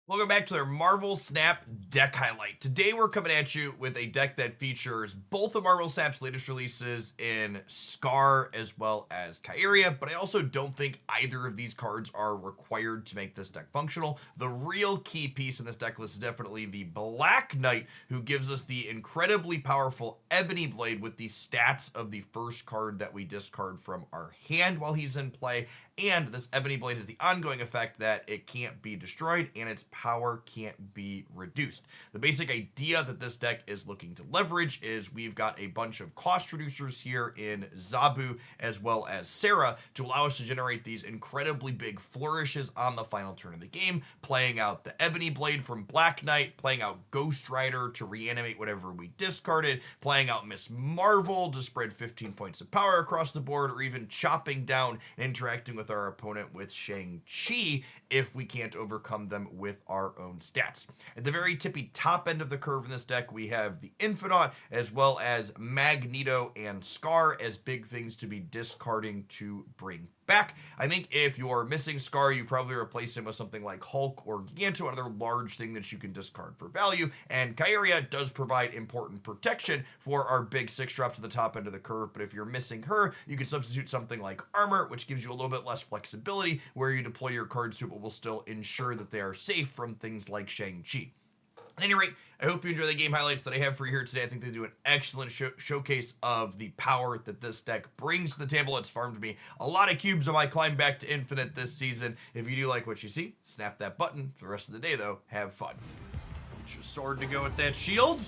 Welcome back to their Marvel Snap deck highlight. Today we're coming at you with a deck that features both of Marvel Snap's latest releases in Scar as well as Kyria, but I also don't think either of these cards are required to make this deck functional. The real key piece in this deck list is definitely the Black Knight, who gives us the incredibly powerful Ebony Blade with the stats of the first card that we discard from our hand while he's in play. And this Ebony Blade has the ongoing effect that it can't be destroyed and its power can't be reduced. The basic idea that this deck is looking to leverage is we've got a bunch of cost reducers here in Zabu as well as Sarah to allow us to generate these incredibly big flourishes on the final turn of the game, playing out the Ebony Blade from Black Knight, playing out Ghost Rider to reanimate whatever we discarded, playing out Miss Marvel to spread 15 points of power across the board, or even chopping down and interacting with our opponent with Shang-Chi if we can't overcome them with our own stats. At the very tippy top end of the curve in this deck, we have the Infinite as well as Magneto and Scar as big things to be discarding to bring back. I think if you're missing Scar, you probably replace him with something like Hulk or Giganto, another large thing that you can discard for value. And Kyria does provide important protection for our big 6-drops at the top end of the curve, but if you're missing her, you can substitute something like Armor, which gives you a little bit less flexibility where you deploy your cards to, but will still ensure that they are safe from things like Shang-Chi. At any rate, I hope you enjoy the game highlights that I have for you here today. I think they do an excellent showcase of the power that this deck brings to the table. It's farmed me a lot of cubes on my climb back to Infinite this season. If you do like what you see, snap that button. For the rest of the day, though, have fun. Get your sword to go with that shield.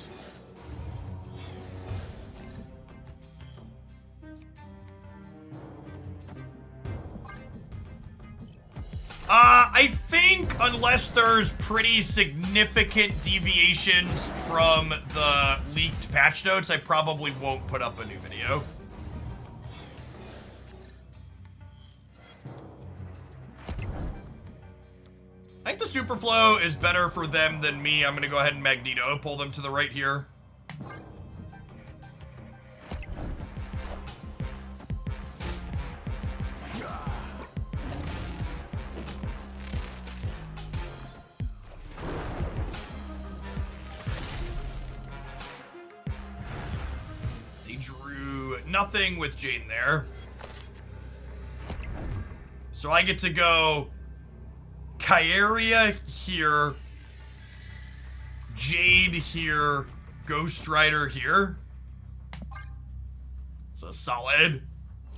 I think unless there's pretty significant deviations from the leaked patch notes, I probably won't put up a new video. I think the Superflow is better for them than me. I'm going to go ahead and Magneto, pull them to the right here. Nothing with Jane there. So I get to go Kyria here, Jade here, Ghost Rider here. So solid.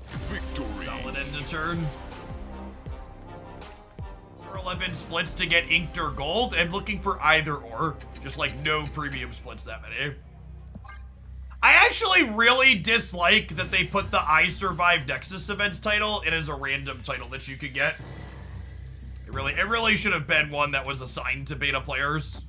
Victory. Solid end to turn. 11 splits to get inked or gold. I'm looking for either or. Just like no premium splits that many. I actually really dislike that they put the I Survive Nexus events title in as a random title that you could get. It really should have been one that was assigned to beta players.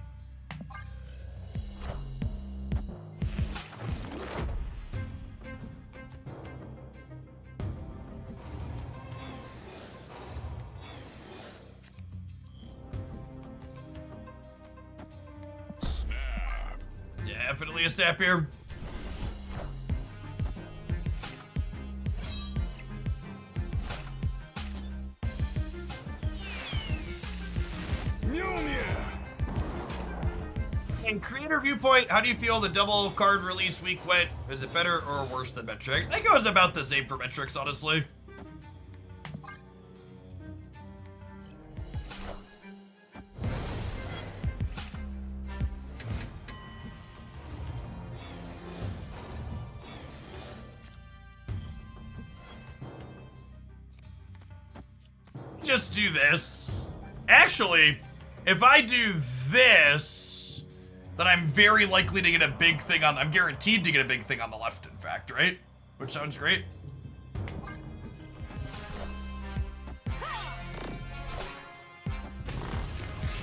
Snap. Definitely a snap here. In creator viewpoint, how do you feel the double card release week went? Is it better or worse than Metrics? I think it was about the same for Metrics, honestly. Just do this. Actually, if I do this, then I'm very likely to get a big thing on, I'm guaranteed to get a big thing on the left, in fact, right? Which sounds great.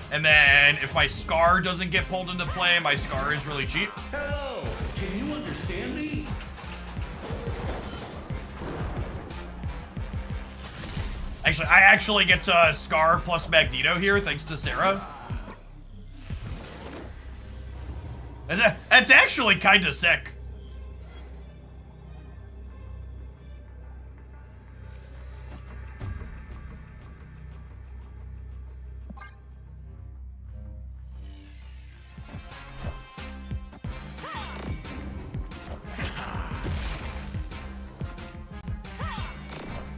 And then if my Scar doesn't get pulled into play, my Scar is really cheap. Hello, can you understand me? Actually, I actually get Scar plus Magneto here, thanks to Sarah. That's actually kind of sick.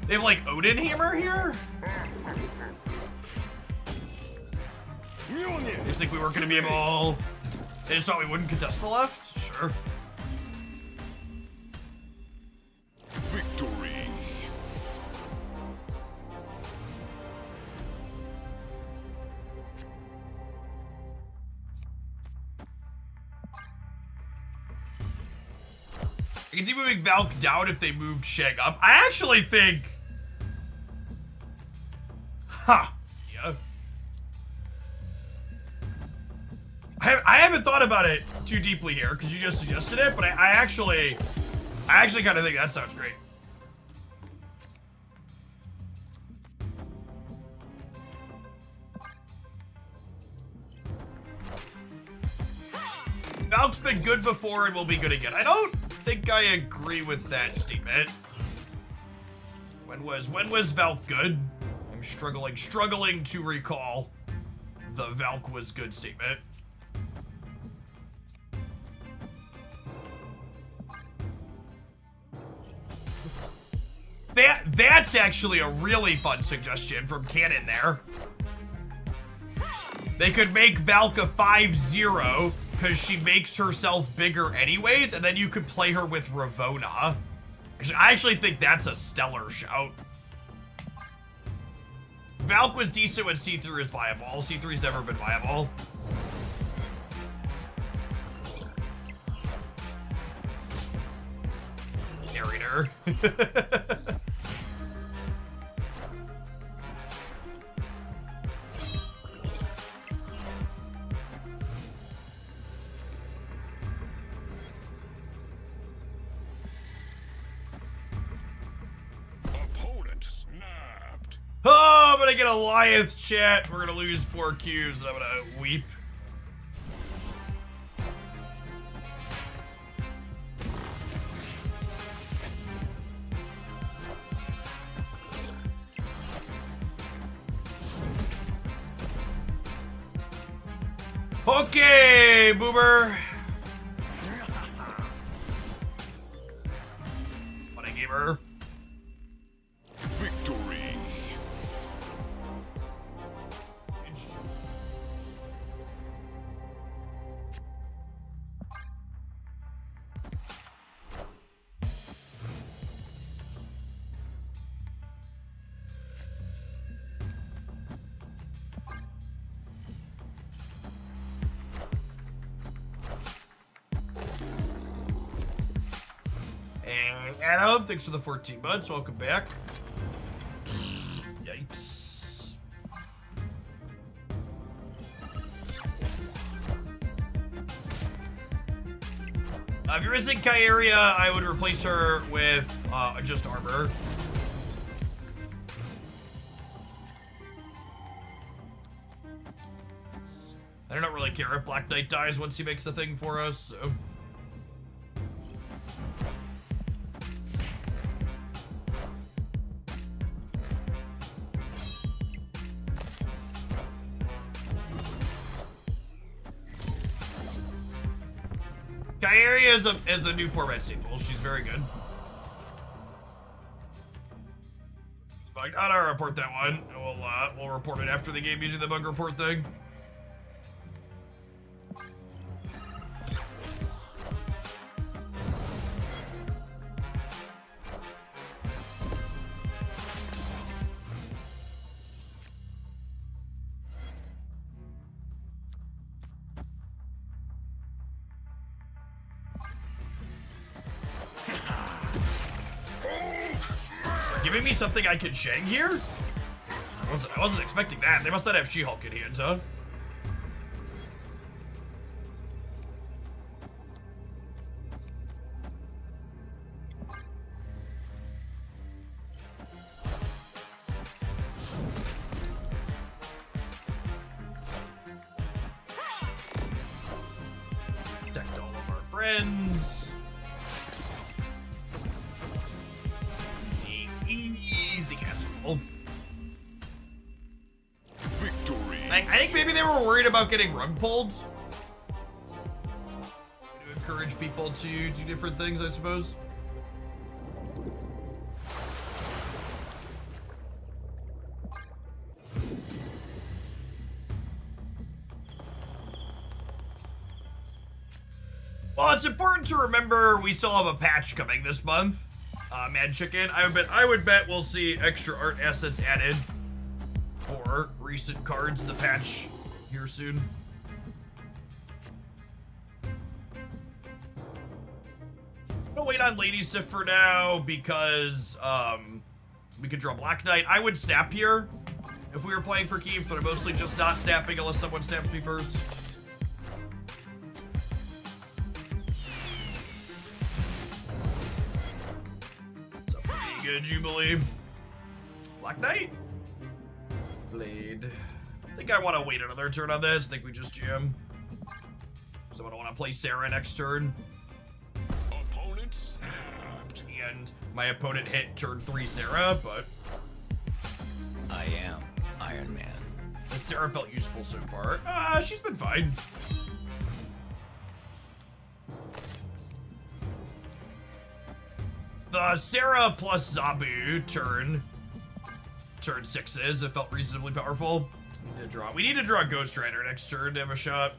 They have like Odin Hammer here? They just think we weren't gonna be able... They just thought we wouldn't contest the left? Sure. Victory. I can see moving Valk down if they moved Shang up. I actually think... Huh. Yeah. I haven't thought about it too deeply here because you just suggested it, but I actually kind of think that sounds great. Valk's been good before and will be good again. I don't think I agree with that statement. When was Valk good? I'm struggling to recall the Valk was good statement. That's actually a really fun suggestion from Canon there. They could make Valk a 5-0 because she makes herself bigger anyways, and then you could play her with Ravona. I actually think that's a stellar shout. Valk was decent when C3 is viable. C3's never been viable. Narrator. Opponent snapped. Oh, I'm gonna get a Goliath chat. We're gonna lose 4 cubes and I'm gonna weep. Okay, Boober. What a gamer. Victory. And Adam, thanks for the 14 months. Welcome back. Yikes. If you're missing Kyeria, I would replace her with just armor. I don't really care if Black Knight dies once he makes the thing for us, so... Kyeria is a new format staple. She's very good. I gotta report that one. We'll report it after the game using the bug report thing. Giving me something I can Shang here? I wasn't expecting that. They must not have She-Hulk in hands, huh? Protect all of our friends. Easy castle. Victory. I think maybe they were worried about getting rug pulled. To encourage people to do different things, I suppose. Well, it's important to remember we still have a patch coming this month. Mad Chicken. I would bet we'll see extra art assets added for recent cards in the patch here soon. I'll wait on Lady Sif for now because we could draw Black Knight. I would snap here if we were playing for keeps, but I'm mostly just not snapping unless someone snaps me first. So pretty good Jubilee. Black Knight. Blade. I think I want to wait another turn on this. I think we just jam. So I don't want to play Sarah next turn. Opponent snapped. And my opponent hit turn 3 Sarah, but I am Iron Man. Sarah felt useful so far. She's been fine. The Sarah plus Zabu turn 6s. It felt reasonably powerful. We need to draw Ghost Rider next turn to have a shot.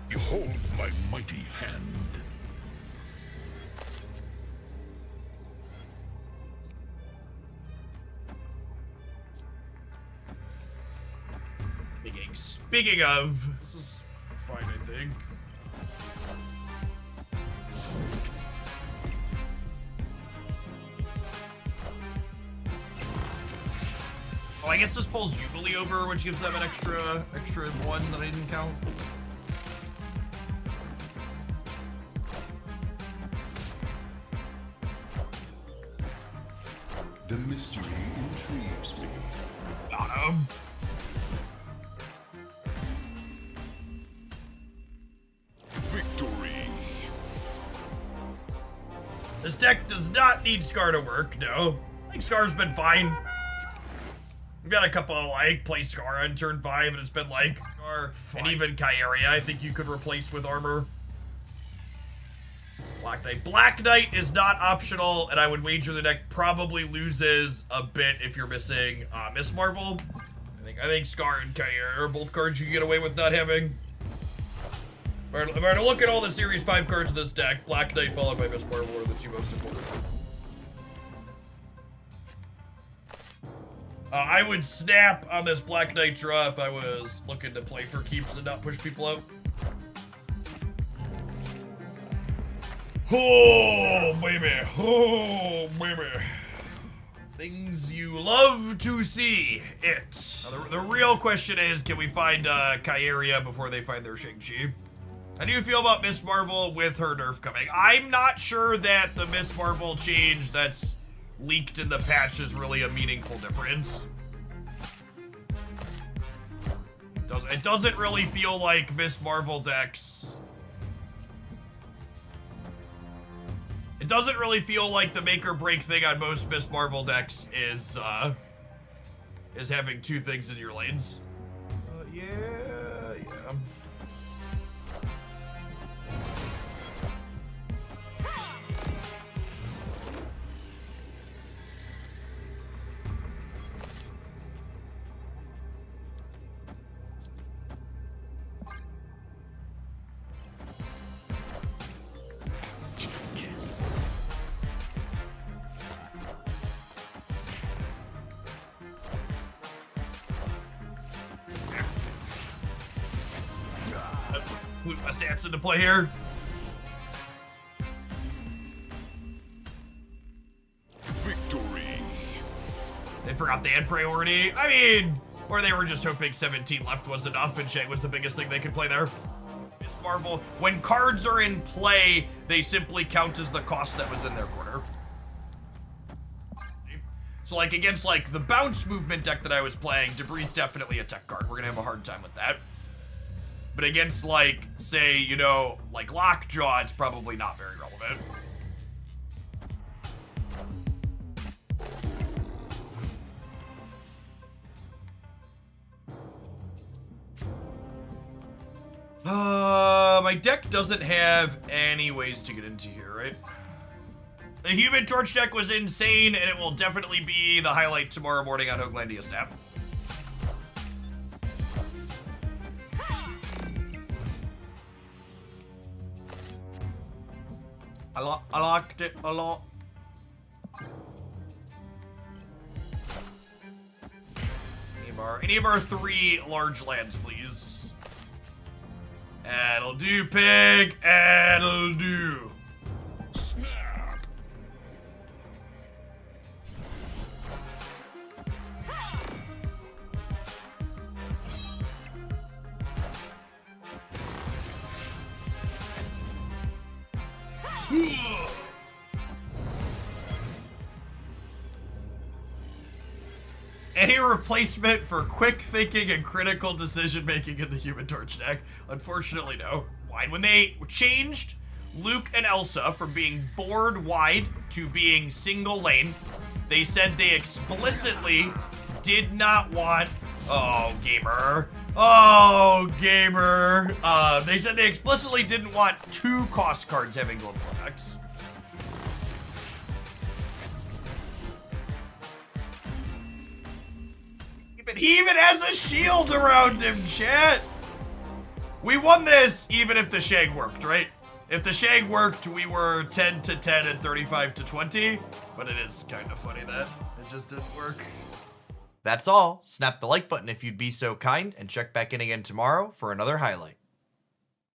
Behold my mighty hand. Speaking of, this is fine, I think. Oh, I guess this pulls Jubilee over, which gives them an extra one that I didn't count. The mystery intrigues me. Got him. Victory. This deck does not need Scar to work, no. I think Scar's been fine. We've got a couple of, like, play Scar on turn 5, and it's been, like, Scar, and even Kyeria, I think you could replace with armor. Black Knight. Black Knight is not optional, and I would wager the deck probably loses a bit if you're missing Miss Marvel. I think Scar and Kyeria are both cards you can get away with not having. If I were to look at all the Series 5 cards in this deck, Black Knight followed by Miss Marvel are the two most important. I would snap on this Black Knight draw if I was looking to play for keeps and not push people out. Oh, baby. Oh, baby. Things you love to see. Now, the real question is, can we find Kyeria before they find their Shang-Chi? How do you feel about Miss Marvel with her nerf coming? I'm not sure that the Miss Marvel change that's leaked in the patch is really a meaningful difference. It doesn't really feel like Miss Marvel decks. It doesn't really feel like the make or break thing on most Miss Marvel decks is having two things in your lanes. Yeah. Put my stats into play here. Victory. They forgot they had priority. I mean, or they were just hoping 17 left was enough and Shang was the biggest thing they could play there. Miss Marvel, when cards are in play, they simply count as the cost that was in their corner. So like against like the bounce movement deck that I was playing, Debris definitely a tech card. We're gonna have a hard time with that. But against, like, say, you know, like Lockjaw, it's probably not very relevant. My deck doesn't have any ways to get into here, right? The Human Torch deck was insane, and it will definitely be the highlight tomorrow morning on Hoaglandia Snap. I liked it a lot. Any of our 3 large lands, please. That'll do, pig. That'll do. Snap. Any replacement for quick thinking and critical decision making in the Human Torch deck? Unfortunately, no. Why? When they changed Luke and Elsa from being board wide to being single lane, they said they explicitly did not want. Oh, gamer. Oh, gamer. They said they explicitly didn't want 2 cost cards having global effects. But he even has a shield around him, chat. We won this even if the shag worked, right? If the shag worked, we were 10 to 10 and 35 to 20. But it is kind of funny that it just didn't work. That's all. Snap the like button if you'd be so kind, and check back in again tomorrow for another highlight.